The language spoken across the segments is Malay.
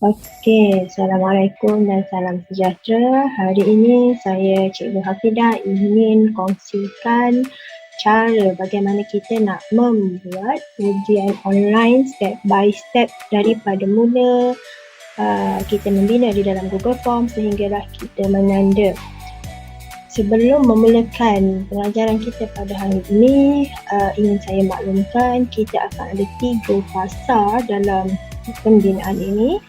Okey, Assalamualaikum dan salam sejahtera. Hari ini saya Cikgu Hafidah ingin kongsikan cara bagaimana kita nak membuat ujian online step by step daripada mula kita membina di dalam Google Form sehinggalah kita menanda. Sebelum memulakan pengajaran kita pada hari ini, ingin saya maklumkan kita akan ada 3 fasa dalam pembinaan ini.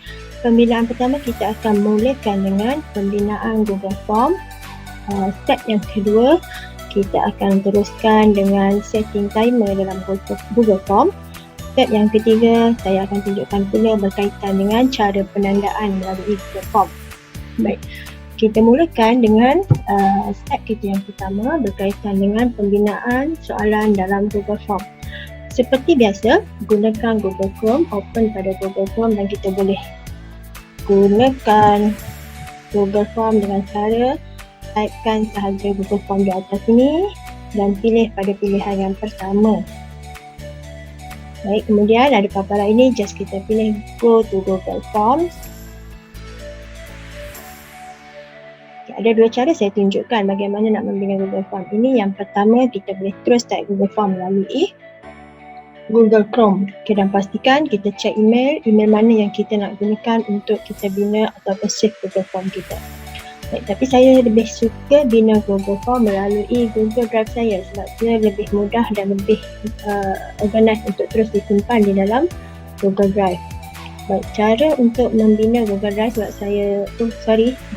Pembinaan pertama kita akan mulakan dengan pembinaan Google Form. Step yang kedua kita akan teruskan dengan setting timer dalam Google Form. Step yang ketiga saya akan tunjukkan pula berkaitan dengan cara penandaan melalui Google Form. Baik, kita mulakan dengan step kita yang pertama berkaitan dengan pembinaan soalan dalam Google Form. Seperti biasa, gunakan Google Chrome, open pada Google Chrome dan kita boleh gunakan Google Form dengan cara typekan sahaja Google Form di atas ini dan pilih pada pilihan yang pertama. Baik, kemudian ada paparan ini, just kita pilih go to Google Forms. Ada 2 cara saya tunjukkan bagaimana nak membina Google Form ini. Yang pertama, kita boleh terus type Google Form melalui Google Chrome. Okay, dan pastikan kita cek email mana yang kita nak gunakan untuk kita bina ataupun save Google Form kita. Baik, tapi saya lebih suka bina Google Form melalui Google Drive saya sebab dia lebih mudah dan lebih organize untuk terus disimpan di dalam Google Drive. Baik, cara untuk membina Google Drive sebab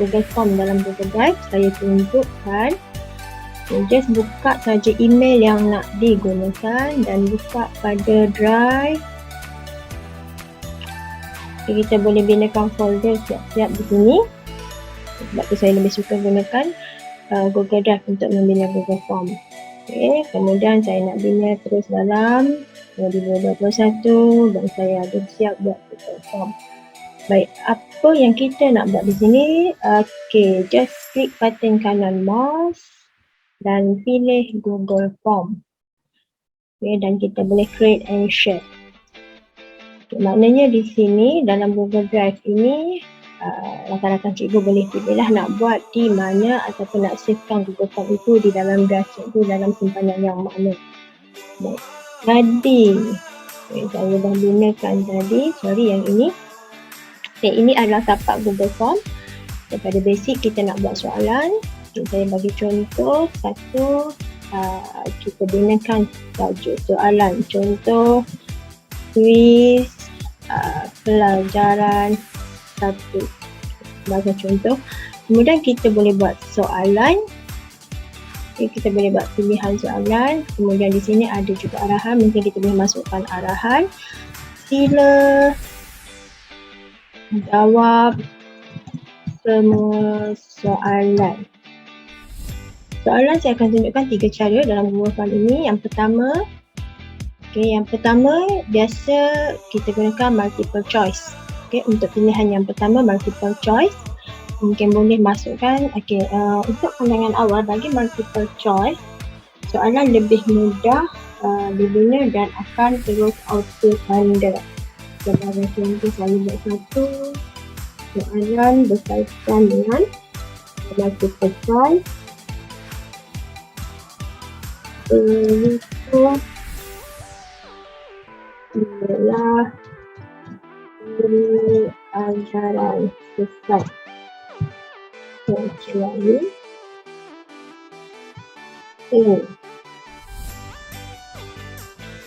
Google Form dalam Google Drive saya tunjukkan. Just buka saja email yang nak digunakan dan buka pada Drive. Okay, kita boleh binakan folder siap-siap di sini. Sebab tu saya lebih suka gunakan Google Drive untuk membina Google Form. Okay, kemudian saya nak bina terus dalam 2021 dan saya ada siap buat Google Form. Baik, apa yang kita nak buat di sini? Okay, just klik button kanan mouse dan pilih Google Form. Okay, dan kita boleh create and share. Okay, maknanya di sini dalam Google Drive ini rakan-rakan cikgu boleh pilihlah nak buat di mana ataupun nak savekan Google Form itu di dalam drive cikgu dalam simpanan yang mana. Baik, tadi saya dah gunakan yang ini. Okay, ini adalah tapak Google Form. Daripada basic kita nak buat soalan. Okay, saya bagi contoh satu, kita gunakan tajuk soalan. Contoh kuis pelajaran 1 sebagai contoh. Kemudian kita boleh buat soalan. Okay, kita boleh buat pilihan soalan. Kemudian di sini ada juga arahan. Mungkin kita boleh masukkan arahan. Sila jawab semua soalan. Soalan saya akan tunjukkan 3 cara dalam Google Form ini. Yang pertama biasa kita gunakan multiple choice. Okay, untuk pilihan yang pertama multiple choice, mungkin boleh masukkan. Untuk pandangan awal bagi multiple choice, soalan lebih mudah dibina dan akan terus auto tanda. Sebagai contoh saya buat satu soalan berkaitan dengan multiple choice. Itu ialah ajaran sesat kecuali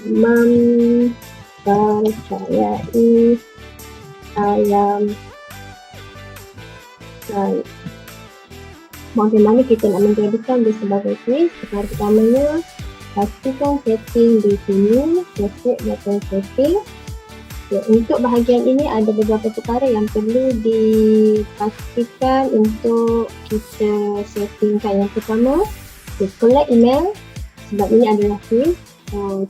mempercayai alam gaib. Bagaimana kita nak menjadikan dia sebagai kuis? Perkara pertamanya, pastikan setting di sini, klik button setting. Untuk bahagian ini ada beberapa perkara yang perlu dipastikan untuk kita settingkan. Yang pertama, collect email sebab ini adalah kuis.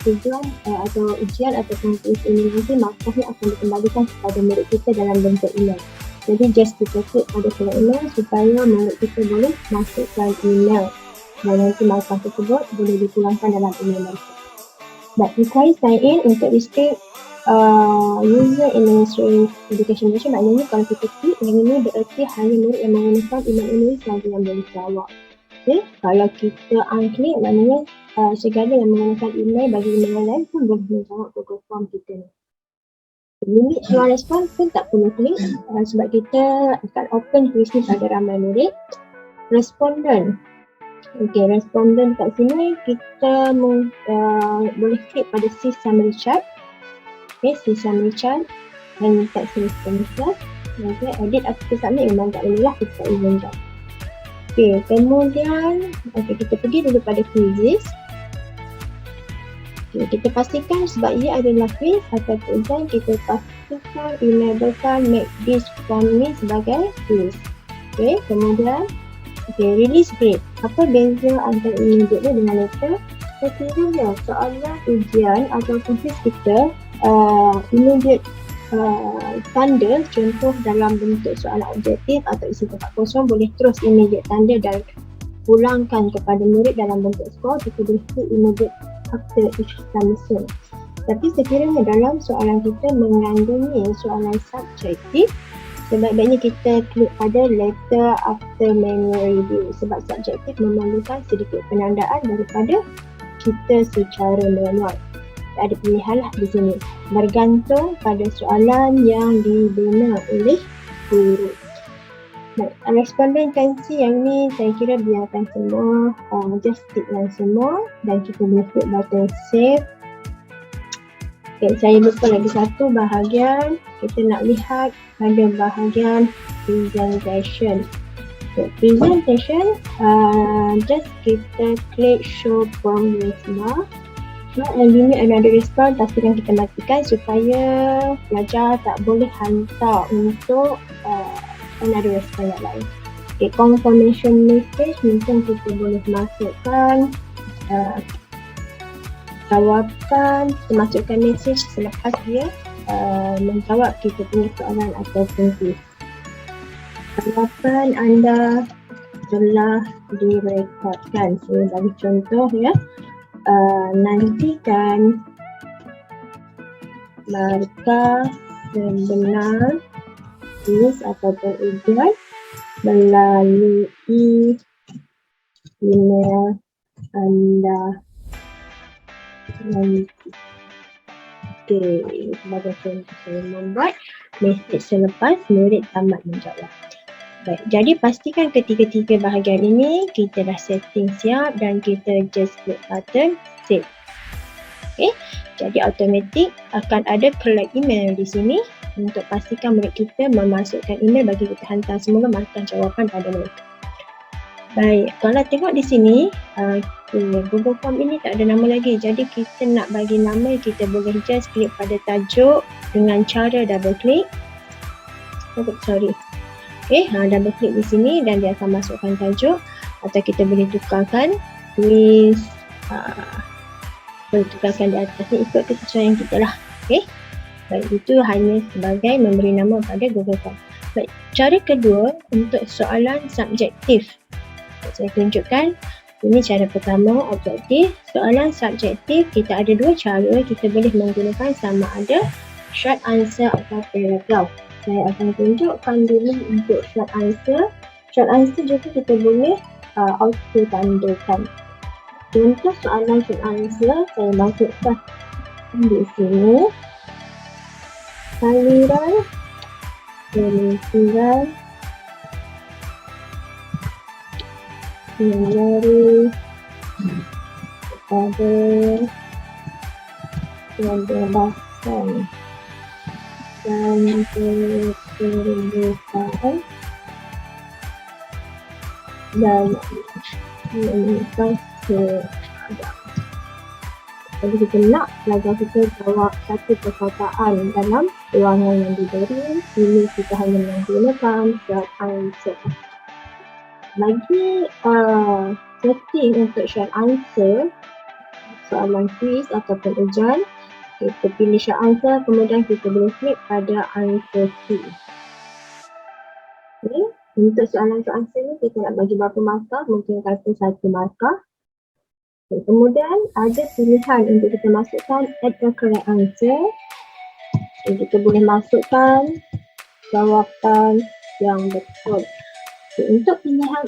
Tujuan atau ujian ataupun kuis ini nanti markahnya akan dikembalikan kepada murid kita dalam bentuk email. Jadi just kita klik pada collect email supaya murid kita boleh masukkan email dan nanti markah tersebut boleh dipulangkan dalam email mereka. But require sign in untuk restrict user in the mainstream education Malaysia, maknanya kalau kita klik yang ini bererti hanya murid yang menggunakan email ini sahaja yang boleh jawab. Okay? Kalau kita unklik, maknanya segala yang menggunakan email bagi email yang lain pun boleh menjawab Google Form kita ni. Limit soal respon pun tak perlu klik sebab kita akan open quiz ni pada ramai murid. Responden. Okey, responden kat sini kita boleh klik pada see summary chart. Okey, see summary chart dan tak response. Okey, edit atau submit memang tak boleh lah, kita tak boleh jawab. Okey, kemudian kita pergi dulu pada quizzes. Okay, kita pastikan sebab ia adalah quiz atau exam, kita pastikan enablekan make this form ni sebagai quiz. Okay, kemudian release grade. Apa beza antara immediate dengan letter? Sekiranya soalan ujian atau quiz kita immediate tanda, contoh dalam bentuk soalan objektif atau isi tempat kosong, boleh terus immediate tanda dan pulangkan kepada murid dalam bentuk skor, kita boleh klik immediate after each submission. Tapi sekiranya dalam soalan kita mengandungi soalan subjektif, sebaiknya kita klik pada letter after manual review sebab subjektif memerlukan sedikit penandaan daripada kita secara manual. Ada pilihan lah di sini, bergantung pada soalan yang dibina oleh guru. Baik, respondensi yang ni saya kira biarkan semua, just tick yang semua dan kita boleh klik button save. Okay, saya lupa lagi satu bahagian, kita nak lihat pada bahagian presentation. Okay, presentation, just kita klik show progress bar. And limit another response, pastikan kita matikan supaya pelajar tak boleh hantar untuk another response yang lain. Okay, confirmation message mungkin kita boleh masukkan jawapan, kita masukkan message selepas dia menjawab kita punya soalan ataupun quiz. Jawapan anda telah direkodkan. Saya bagi contoh ya. Nantikan markah sebenar quiz ataupun ujian melalui email anda nanti. Okey, sebagai contoh saya membuat mesej selepas murid tamat menjawab. Baik, jadi pastikan ketiga-tiga bahagian ini kita dah setting siap dan kita just klik button save. Okey, jadi automatik akan ada collect email di sini untuk pastikan murid kita memasukkan email bagi kita hantar semula markah jawapan pada mereka. Baik, kalau tengok di sini Google Form ini tak ada nama lagi, jadi kita nak bagi nama, kita boleh just klik pada tajuk dengan cara double click. Okay, double click di sini dan dia akan masukkan tajuk, atau kita boleh tukarkan tulis boleh tukarkan di atas ni ikut kesesuaian kita lah. Okay, baik, itu hanya sebagai memberi nama pada Google Form. Baik, cara kedua untuk soalan subjektif, saya tunjukkan. Ini cara pertama, objektif. Soalan subjektif kita ada dua cara, kita boleh menggunakan sama ada short answer atau paragraph. Saya akan tunjukkan dulu untuk short answer. Short answer juga kita boleh auto tandakan. Contoh soalan short answer saya masukkan di sini. Aliran pemikiran menjadi pada kebebasan dan keterbukaan dan keadilan. Jadi kita nak pelajar kita jawab satu perkataan dalam ruangan yang diberi. Ini kita hanya menggunakan short answer. Bagi setting untuk short answer soalan quiz ataupun ujian, kita pilih short answer, kemudian kita boleh klik pada answer key. Okay. Untuk soalan short answer ni kita nak bagi berapa markah, mungkin kata 1 markah. Okay. Kemudian ada pilihan untuk kita masukkan add a correct answer Dan kita boleh masukkan jawapan yang betul. Okay, untuk pilihan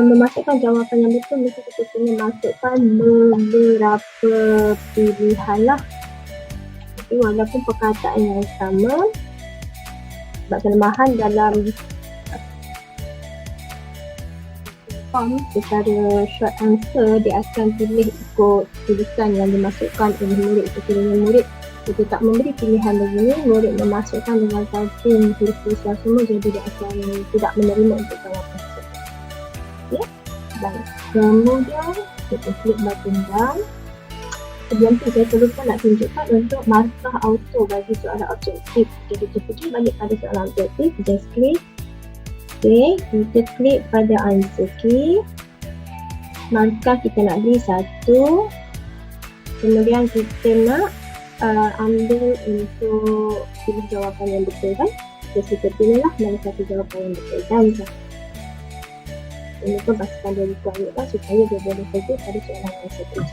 memasukkan jawapan yang betul, mesti kita kena masukkan beberapa pilihan lah. Okay, walaupun perkataan yang sama, sebab kelemahan dalam form secara short answer, dia akan pilih ikut tulisan yang dimasukkan oleh murid. Sekiranya murid kita tak memberi pilihan begini, murid memasukkan dengan typing huruf-huruf semua, jadi dia akan tidak menerima untuk jawapan tersebut. Okay. Dan kemudian kita klik button down. Sebelum tu saya terlupa nak tunjukkan untuk markah auto bagi soalan objektif. Jadi kita pergi balik pada soalan objektif, just klik. Okay, kita klik pada answer key. Markah kita nak beri 1. Kemudian kita nak ambil untuk pilih jawapan yang betul kan. Jadi kita pilih lah mana satu jawapan yang betul dan ini pun pastikan dia require lah supaya dia boleh pergi pada soalan answer tu.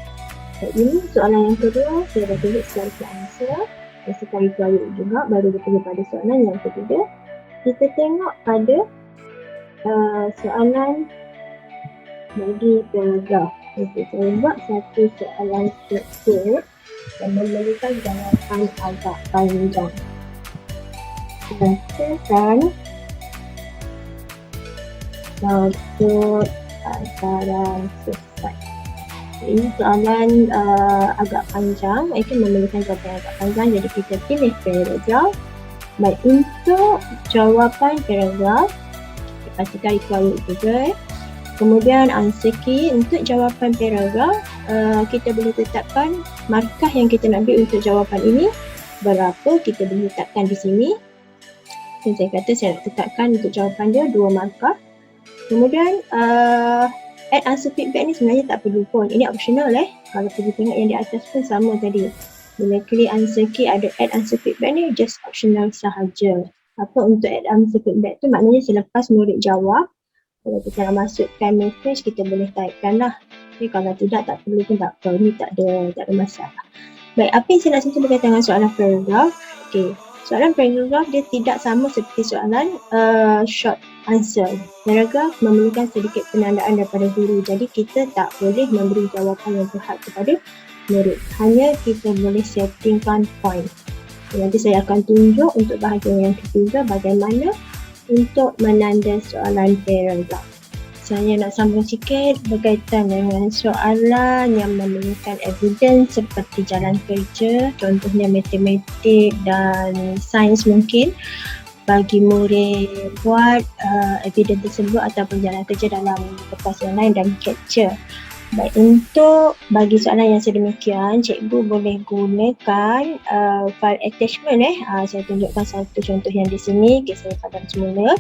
So, ini soalan yang kedua, saya dah tulis slide answer. Pastikan require juga, baru dia pergi pada soalan yang ketiga. Kita tengok pada soalan bagi paragraf. Okay, saya buat satu soalan struktur yang memerlukan jawapan agak panjang. Bacakan maksud ajaran sesat. Ini soalan agak panjang, itu memerlukan jawapan agak panjang, jadi kita pilih paragraf. Baik, untuk jawapan paragraf pastikan require juga. Kemudian answer key untuk jawapan paragraf, kita boleh tetapkan markah yang kita nak ambil untuk jawapan ini berapa, kita boleh letakkan di sini. Dan saya kata saya nak tetapkan untuk jawapan dia 2 markah. Kemudian add answer feedback ni sebenarnya tak perlu pun, ini optional kalau pergi tengok yang di atas pun sama tadi. Bila klik answer key ada add answer feedback ni just optional sahaja. Apa untuk add answer feedback tu, maknanya selepas murid jawab, kalau kita nak masukkan message kita boleh typekan lah. Okay, kalau tidak tak perlu pun tak apa, ni tak ada masalah. Baik, apa yang saya nak sentuh berkaitan dengan soalan paragraf. Okay, soalan paragraf dia tidak sama seperti soalan short answer. Paragraf memerlukan sedikit penandaan daripada guru, jadi kita tak boleh memberi jawapan yang tepat kepada murid, hanya kita boleh settingkan point. Nanti saya akan tunjuk untuk bahagian yang ketiga bagaimana untuk menanda soalan paragraf. Saya nak sambung sikit berkaitan dengan soalan yang memerlukan evidence seperti jalan kerja, contohnya matematik dan sains mungkin. Bagi murid buat evidence tersebut ataupun jalan kerja dalam kertas yang lain dan capture. Baik, untuk bagi soalan yang sedemikian, cikgu boleh gunakan file attachment. Saya tunjukkan satu contoh yang di sini, kisah padan semula.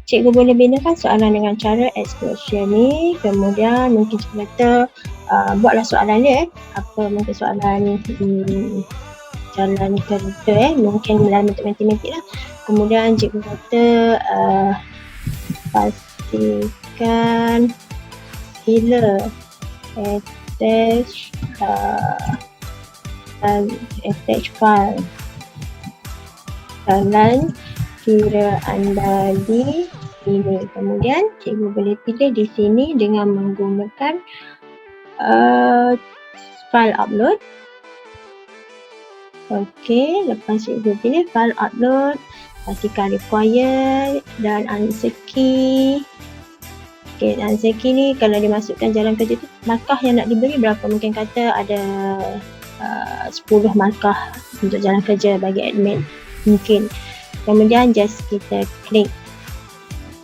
Cikgu boleh binakan soalan dengan cara explosion ni. Kemudian mungkin cikgu kata buatlah soalan dia. Apa mungkin soalan jalan kerja mungkin dalam bentuk matematik lah. Kemudian cikgu kata pastikan bila attach file jalan kira anda di sini. Kemudian cikgu boleh pilih di sini dengan menggunakan file upload. Okey, lepas cikgu pilih file upload, pastikan required dan answer key. Okey, answer key ni kalau dimasukkan jalan kerja tu, markah yang nak diberi berapa? Mungkin kata ada 10 markah untuk jalan kerja bagi admin mungkin. Kemudian just kita klik.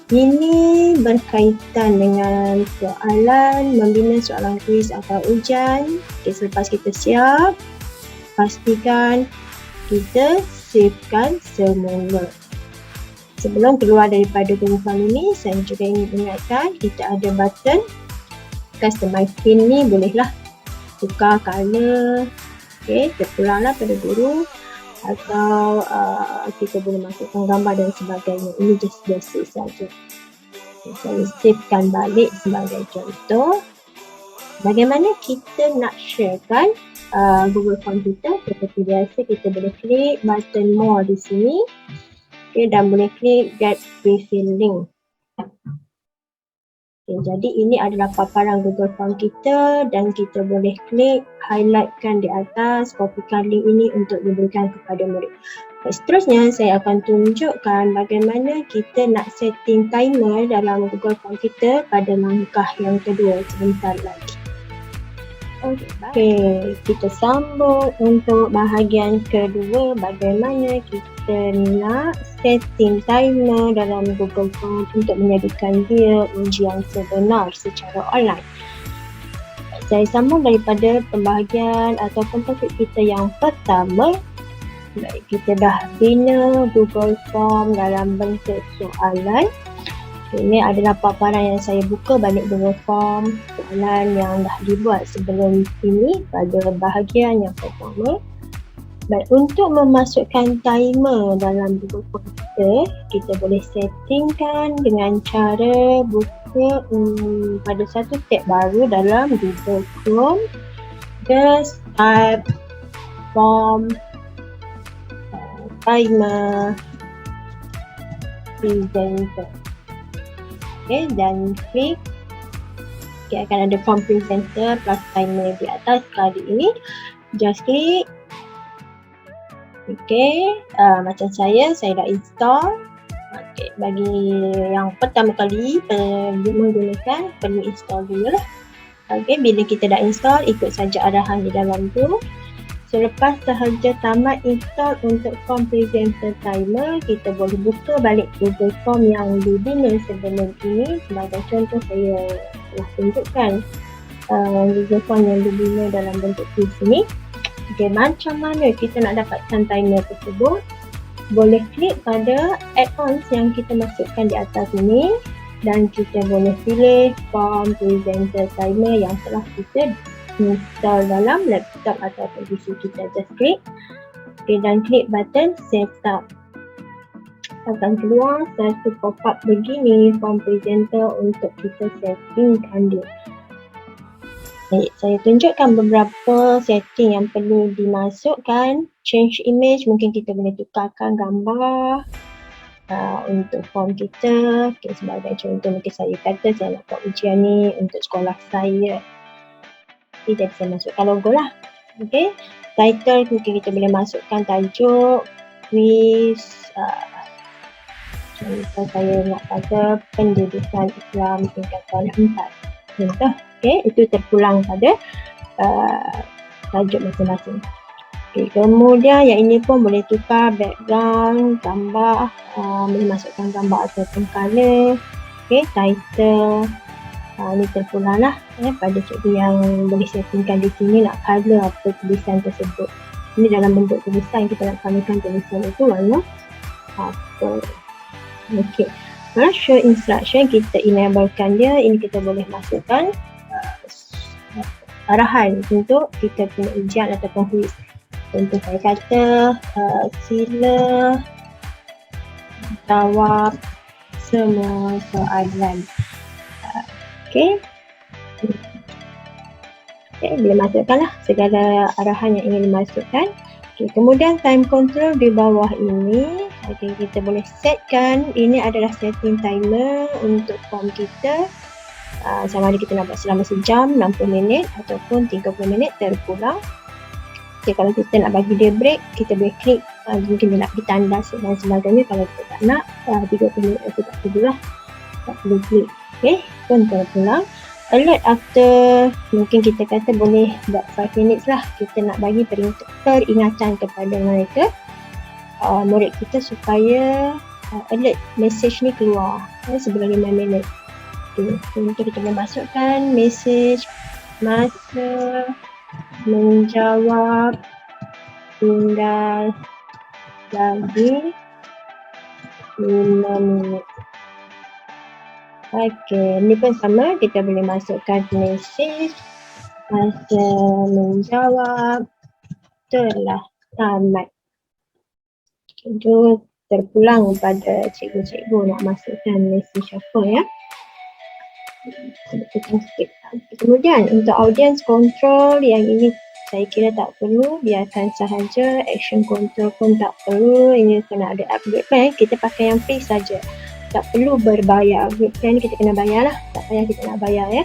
Ini berkaitan dengan soalan membina soalan kuis atau ujian. Okay, selepas kita siap, pastikan kita savekan semula. Sebelum keluar daripada Google Form ini, saya juga ingin ingatkan kita ada button customize pin ni, bolehlah tukar color. Okay, terpulanglah pada guru atau kita boleh masukkan gambar dan sebagainya. Ini just basic saja. Okay, saya savekan balik sebagai contoh. Bagaimana kita nak sharekan Google Form kita. Seperti biasa, kita boleh klik button more di sini. Okay, dan boleh klik get refill link. Okay, jadi ini adalah paparan Google Form kita dan kita boleh klik highlightkan di atas, kopikan link ini untuk diberikan kepada murid. Seterusnya saya akan tunjukkan bagaimana kita nak setting timer dalam Google Form kita pada langkah yang kedua sebentar lagi. Okey, kita sambut untuk bahagian kedua, bagaimana kita nak setting timer dalam Google Form untuk menjadikan dia ujian sebenar secara online. Saya sambung daripada pembahagian ataupun topik kita yang pertama. Baik, kita dah bina Google Form dalam bentuk soalan. Ini adalah paparan yang saya buka balik Google Form soalan yang dah dibuat sebelum ini pada bahagian yang pertama. Baik, untuk memasukkan timer dalam Google Form kita boleh settingkan dengan cara buka pada satu tab baru dalam Google Chrome. Just type form timer presenter. Okay, dan klik. Okay, akan ada form presenter plus timer di atas. Kali ini just klik. Okay, macam saya dah install. Okay, bagi yang pertama kali menggunakan, perlu install dulu lah. Okay, bila kita dah install, ikut saja arahan di dalam tu. Selepas sahaja tamat install untuk form presenter timer, kita boleh buka balik Google Form yang dibina sebelum ini. Sebagai contoh, saya telah tunjukkan Google Form yang dibina dalam bentuk quiz ini. Okay, macam mana kita nak dapatkan timer tersebut? Boleh klik pada add-ons yang kita masukkan di atas ini dan kita boleh pilih form presenter timer yang telah kita install dalam laptop atau PC kita. Just klik. Okay, dan klik button setup. Akan keluar satu pop-up begini, form presenter untuk kita settingkan dia. Baik, saya tunjukkan beberapa setting yang perlu dimasukkan. Change image, mungkin kita boleh tukarkan gambar untuk form kita. Okay, sebagai contoh, mungkin saya kata saya nak buat ujian ni untuk sekolah saya. Jadi saya masukkan logo lah. Okay. Title mungkin kita boleh masukkan tajuk, quiz, contoh saya nak pada pendidikan Islam tingkatan 4. Contoh. Okay. Itu terpulang pada tajuk masing-masing. Okay. Kemudian yang ini pun boleh tukar background, gambar, boleh masukkan gambar ataupun color. Okay. Title. Ini terpulang lah pada cikgu yang boleh settingkan di sini nak color apa tulisan tersebut. Ini dalam bentuk tulisan, kita nak colorkan tulisan itu warna apa. Okey. Show instruction, kita enablekan dia. Ini kita boleh masukkan arahan untuk kita punya ujian ataupun quiz. Contoh saya kata sila jawab semua soalan. Okay, boleh masukkanlah segala arahan yang ingin dimasukkan. Okay, kemudian time control di bawah ini, okay, kita boleh setkan. Ini adalah setting timer untuk form kita. Sama ada kita nak buat selama sejam, 60 minit ataupun 30 minit terpulang. Okay, kalau kita nak bagi dia break, kita boleh klik. Mungkin dia nak pergi tandas dan sebagainya. Kalau kita tak nak, 30 minit itu tak perlulah. Tak perlu klik. Okay, pun terpulang. Alert after, mungkin kita kata boleh buat 5 minutes lah. Kita nak bagi peringatan kepada mereka, murid kita, supaya alert message ni keluar sebelum 5 minit. Okay, untuk kita boleh masukkan message masa menjawab tinggal lagi 5 minit. Okey, ni pun sama, kita boleh masukkan message masa menjawab telah tamat. Itu terpulang pada cikgu-cikgu nak masukkan message apa ya. Kemudian untuk audience control, yang ini saya kira tak perlu, biarkan sahaja. Action control pun tak perlu, ini kena ada upgrade plan, kita pakai yang free saja. Tak perlu berbayar. Upgrade plan kita kena bayar lah, tak payah kita nak bayar ya.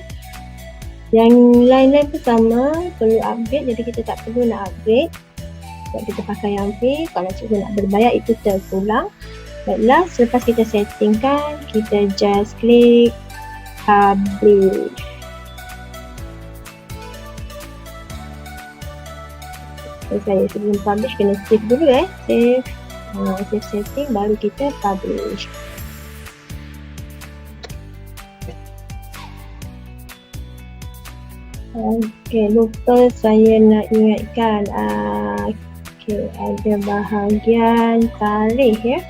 Yang lain-lain pun sama, perlu upgrade, jadi kita tak perlu nak upgrade. Sebab kita pakai yang free, kalau cikgu nak berbayar itu terpulang. Baiklah, selepas kita settingkan, kita just klik publish. Saya sebelum publish kena save dulu save setting baru kita publish. Okey, lupa saya nak ingatkan ada bahagian tarikh ya.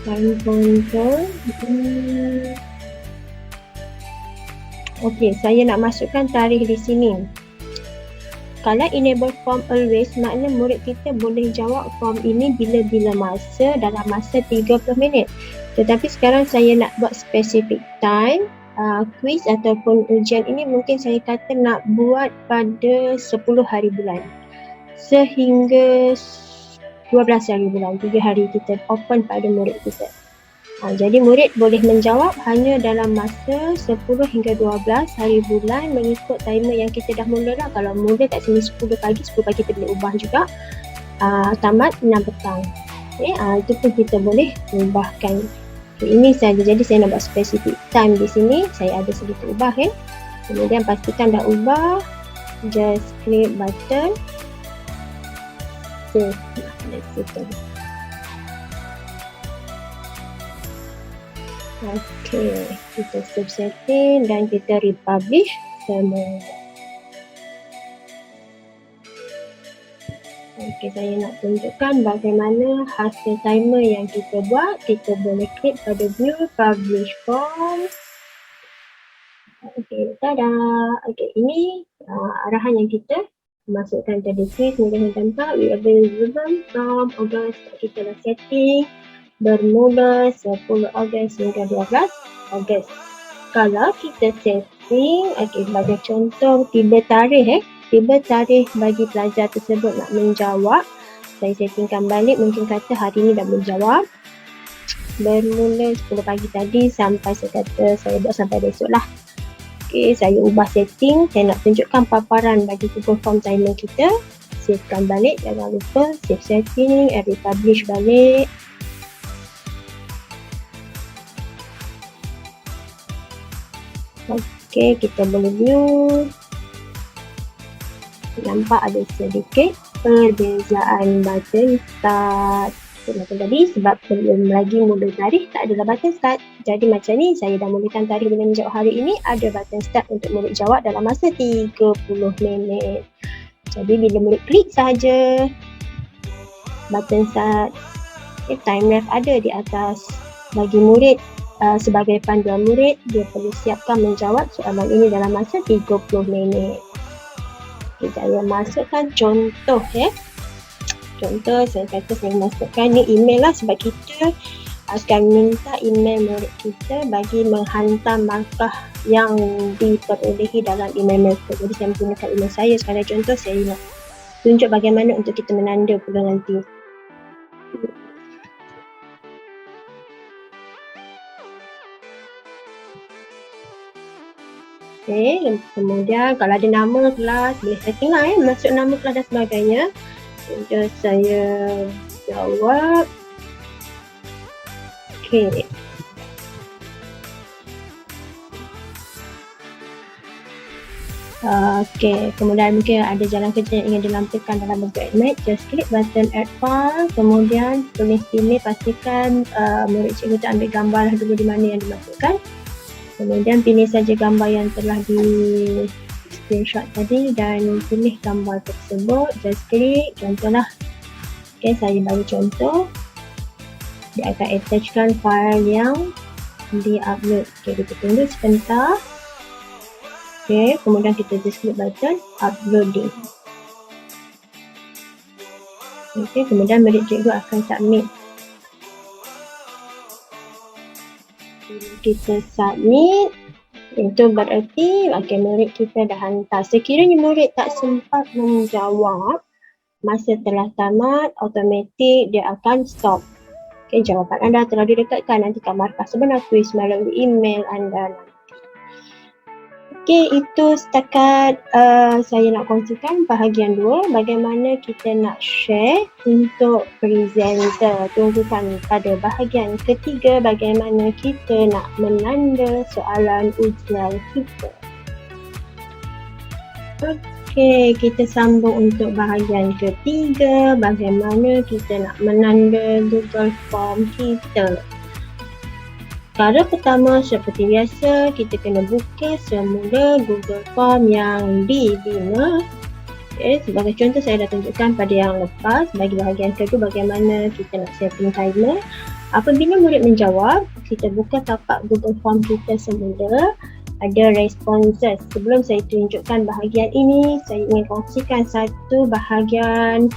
Time control. Okey, saya nak masukkan tarikh di sini. Kalau enable form always, makna murid kita boleh jawab form ini bila-bila masa dalam masa 30 minit. Tetapi sekarang saya nak buat specific time. Quiz ataupun ujian ini mungkin saya kata nak buat pada 10 hari bulan. Sehingga 12 hari bulan, 3 hari kita open pada murid kita. Jadi murid boleh menjawab hanya dalam masa 10 hingga 12 hari bulan mengikut timer yang kita dah mula lah. Kalau mula kat sini 10 pagi kita boleh ubah juga. Tamat 6 petang. Itu pun kita boleh ubahkan. Ini saja. Jadi saya nak buat specific time di sini. Saya ada sedikit ubah kan. Kemudian pastikan dah ubah. Just klik button. Save. Okey, kita save setting dan kita republish semua. Okey, saya nak tunjukkan bagaimana hasil timer yang kita buat. Kita boleh klik pada view publish form. Okey, tada. Okey, ini arahan yang kita masukkan tadi. Quiz mudah tempat, we available from August. Kita dah setting bermula 10 Ogos hingga 12 Ogos. Kalau kita setting, sebagai contoh tiba tarikh tiba tarikh bagi pelajar tersebut nak menjawab. Saya settingkan balik, mungkin kata hari ni dah menjawab. Bermula 10 pagi tadi sampai saya kata saya buat sampai besok lah. Okey, saya ubah setting. Saya nak tunjukkan paparan bagi Google Form timer kita. Savekan balik, jangan lupa save setting, republish balik. Okey, kita boleh view. Nampak ada sedikit perbezaan button start. Macam tadi sebab belum lagi mula tarikh, tak adalah button start. Jadi macam ni, saya dah mulakan tarikh bila menjawab hari ini, ada button start untuk murid jawab dalam masa 30 minit. Jadi bila murid klik sahaja button start, time left ada di atas. Bagi murid sebagai panduan murid, dia perlu siapkan menjawab soalan ini dalam masa 30 minit. Okay, saya masukkan contoh Contoh saya kata saya masukkan ni email lah, sebab kita akan minta email murid kita bagi menghantar markah yang diperolehi dalam email mereka. Jadi saya menggunakan email saya sebagai contoh. Saya nak tunjuk bagaimana untuk kita menanda pula nanti. Okay, kemudian kalau ada nama kelas boleh setting lah masuk nama kelas dan sebagainya. Jadi saya jawab. Okay. Okay, kemudian mungkin ada jalan kerja yang ingin dilampirkan dalam bentuk admit. Just klik button add file, kemudian tulis sini, pastikan murid cikgu tu ambil gambar dulu di mana yang dimasukkan. Kemudian pilih saja gambar yang telah di screenshot tadi dan pilih gambar tersebut. Just klik, contohlah. Okay, saya bagi contoh. Dia akan attachkan file yang di-upload. Okay, kita tunggu sebentar. Okay, kemudian kita just klik button uploading. Okay, kemudian murid cikgu akan submit. Kita submit. Itu berarti murid kita dah hantar. Sekiranya murid tak sempat menjawab, masa telah tamat, automatik dia akan stop. Jawapan anda telah didekatkan, nantikan markah sebenar tulis melalui email anda. Itu setakat saya nak kongsikan bahagian 2, bagaimana kita nak share untuk presenter. Tunggukan pada bahagian ketiga bagaimana kita nak menanda soalan ujian kita. Kita sambung untuk bahagian ketiga, bagaimana kita nak menanda Google Form kita. Cara pertama, seperti biasa, kita kena buka semula Google Form yang dibina. Sebagai contoh, saya dah tunjukkan pada yang lepas. Bagi bahagian kedua, bagaimana kita nak setting timer. Apabila murid menjawab, kita buka tapak Google Form kita semula. Ada responses. Sebelum saya tunjukkan bahagian ini, saya ingin kongsikan satu bahagian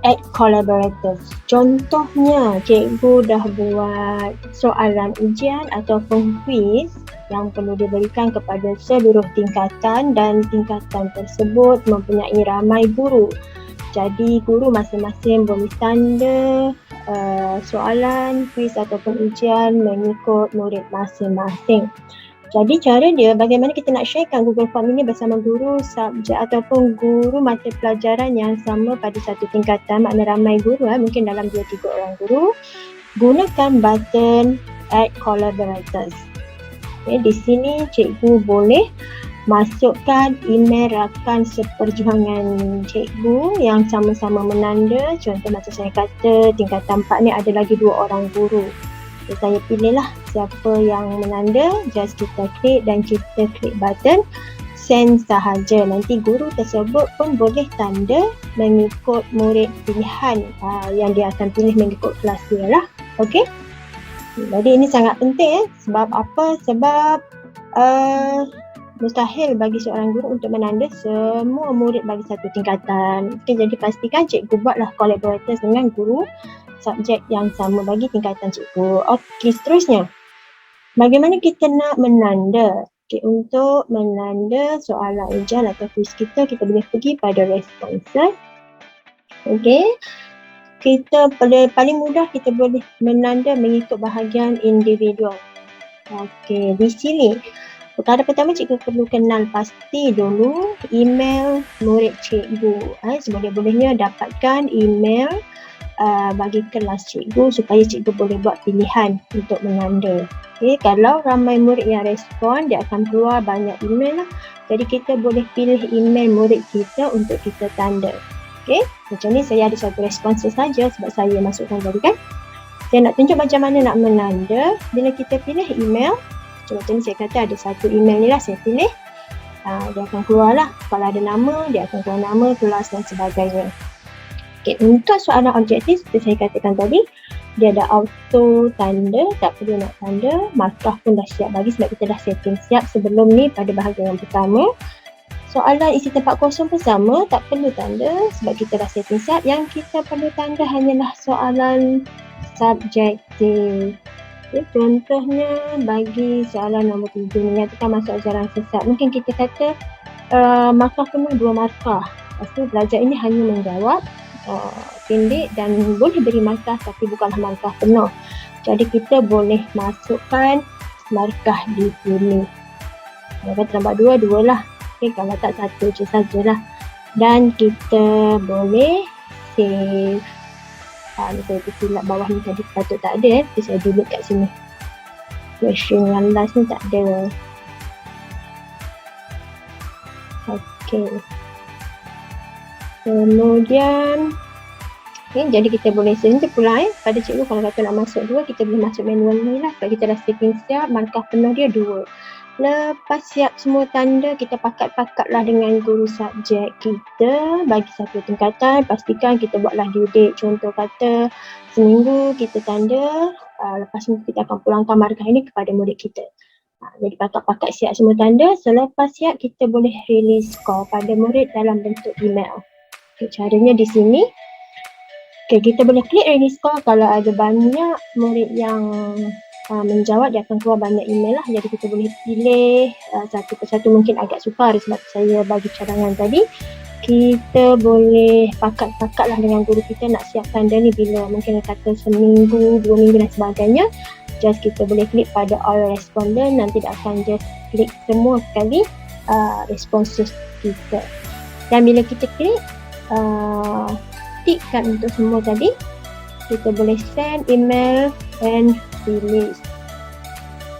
add collaborators. Contohnya, cikgu dah buat soalan ujian ataupun quiz yang perlu diberikan kepada seluruh tingkatan dan tingkatan tersebut mempunyai ramai guru. Jadi, guru masing-masing boleh tanda soalan, quiz ataupun ujian mengikut murid masing-masing. Jadi cara dia, bagaimana kita nak sharekan Google Form ini bersama guru subjek ataupun guru mata pelajaran yang sama pada satu tingkatan, makna ramai guru, mungkin dalam 2-3 orang guru. Gunakan button add collaborators. Di sini cikgu boleh masukkan email rakan seperjuangan cikgu yang sama-sama menanda. Contoh macam saya kata, tingkatan 4 ni ada lagi 2 orang guru. Saya pilihlah siapa yang menanda, just kita klik dan kita klik button send sahaja. Nanti guru tersebut pun boleh tanda mengikut murid pilihan yang dia akan pilih mengikut kelas dia lah. Okey? Jadi ini sangat penting. Sebab apa? Sebab mustahil bagi seorang guru untuk menanda semua murid bagi satu tingkatan. Jadi pastikan cikgu buatlah collaborators dengan guru subjek yang sama bagi tingkatan cikgu. Okey, seterusnya. Bagaimana kita nak menanda? Untuk menanda soalan ujian atau quiz kita boleh pergi pada responses. Okey. Kita paling mudah kita boleh menanda mengikut bahagian individual. Okey, di sini perkara pertama cikgu perlu kenal pasti dulu email murid cikgu. Seboleh-bolehnya dapatkan email bagi kelas cikgu supaya cikgu boleh buat pilihan untuk menanda. Kalau ramai murid yang respon, dia akan keluar banyak email lah. Jadi kita boleh pilih email murid kita untuk kita tanda. Macam ni saya ada satu responses saja sebab saya masukkan tadi kan. Saya nak tunjuk macam mana nak menanda. Bila kita pilih email, macam ni saya kata ada satu email ni lah saya pilih. Dia akan keluar lah. Kalau ada nama, dia akan keluar nama, kelas dan sebagainya. Untuk soalan objektif seperti saya katakan tadi, dia ada auto tanda, tak perlu nak tanda, markah pun dah siap bagi sebab kita dah setting siap sebelum ni pada bahagian yang pertama. Soalan isi tempat kosong pun sama, tak perlu tanda sebab kita dah setting siap. Yang kita perlu tanda hanyalah soalan subjektif. Contohnya bagi soalan nombor 7 menyatakan masuk ajaran sesat. Mungkin kita kata markah penuh 2 markah. Lepas tu pelajar ini hanya menjawab pendek dan boleh beri markah tapi bukanlah markah penuh. Jadi kita boleh masukkan markah di sini. Kalau tambah 2 lah. Kalau tak 1 je sajalah. Dan kita boleh save. Saya tersilap bawah ni tadi patut tak ada. Jadi saya delete kat sini. Question yang last ni tak ada. Okey. Kemudian jadi kita boleh send pula pada cikgu kalau kata nak masuk 2, kita boleh masuk manual ni lah. Kalau kita dah setting siap, markah penuh dia 2. Lepas siap semua tanda, kita pakat-pakatlah dengan guru subjek kita bagi satu tingkatan. Pastikan kita buatlah due date. Contoh kata seminggu kita tanda, lepas ni kita akan pulangkan markah ini kepada murid kita. Jadi pakat-pakat siap semua tanda. Selepas siap, kita boleh release score pada murid dalam bentuk email. Caranya di sini. Kita boleh klik release score kalau ada banyak murid yang menjawab, dia akan keluar banyak email lah. Jadi kita boleh pilih satu persatu, mungkin agak sukar sebab saya bagi cadangan tadi. Kita boleh pakat-pakat lah dengan guru kita nak siapkan dia ni bila mungkin kata seminggu, 2 minggu dan sebagainya. Just kita boleh klik pada all respondent, nanti dia akan just klik semua sekali responses kita. Dan bila kita klik tikkan untuk semua tadi, kita boleh send email and release.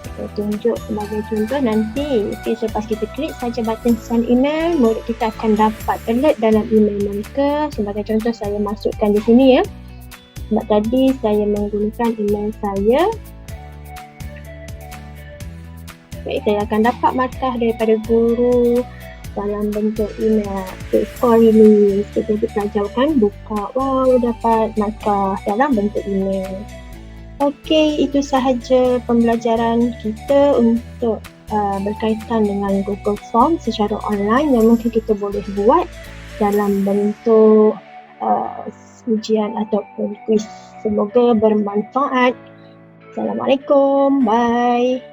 Kita tunjuk sebagai contoh nanti. Selepas kita klik saja button send email, murid kita akan dapat alert dalam email mereka. Sebagai contoh saya masukkan di sini ya. Sebab tadi saya menggunakan email saya. Baik, saya akan dapat markah daripada guru dalam bentuk email. For release. Kita pelajarkan, buka. Wow, dapat markah dalam bentuk email. Okey, itu sahaja pembelajaran kita untuk berkaitan dengan Google Form secara online yang mungkin kita boleh buat dalam bentuk ujian ataupun kuis. Semoga bermanfaat. Assalamualaikum. Bye.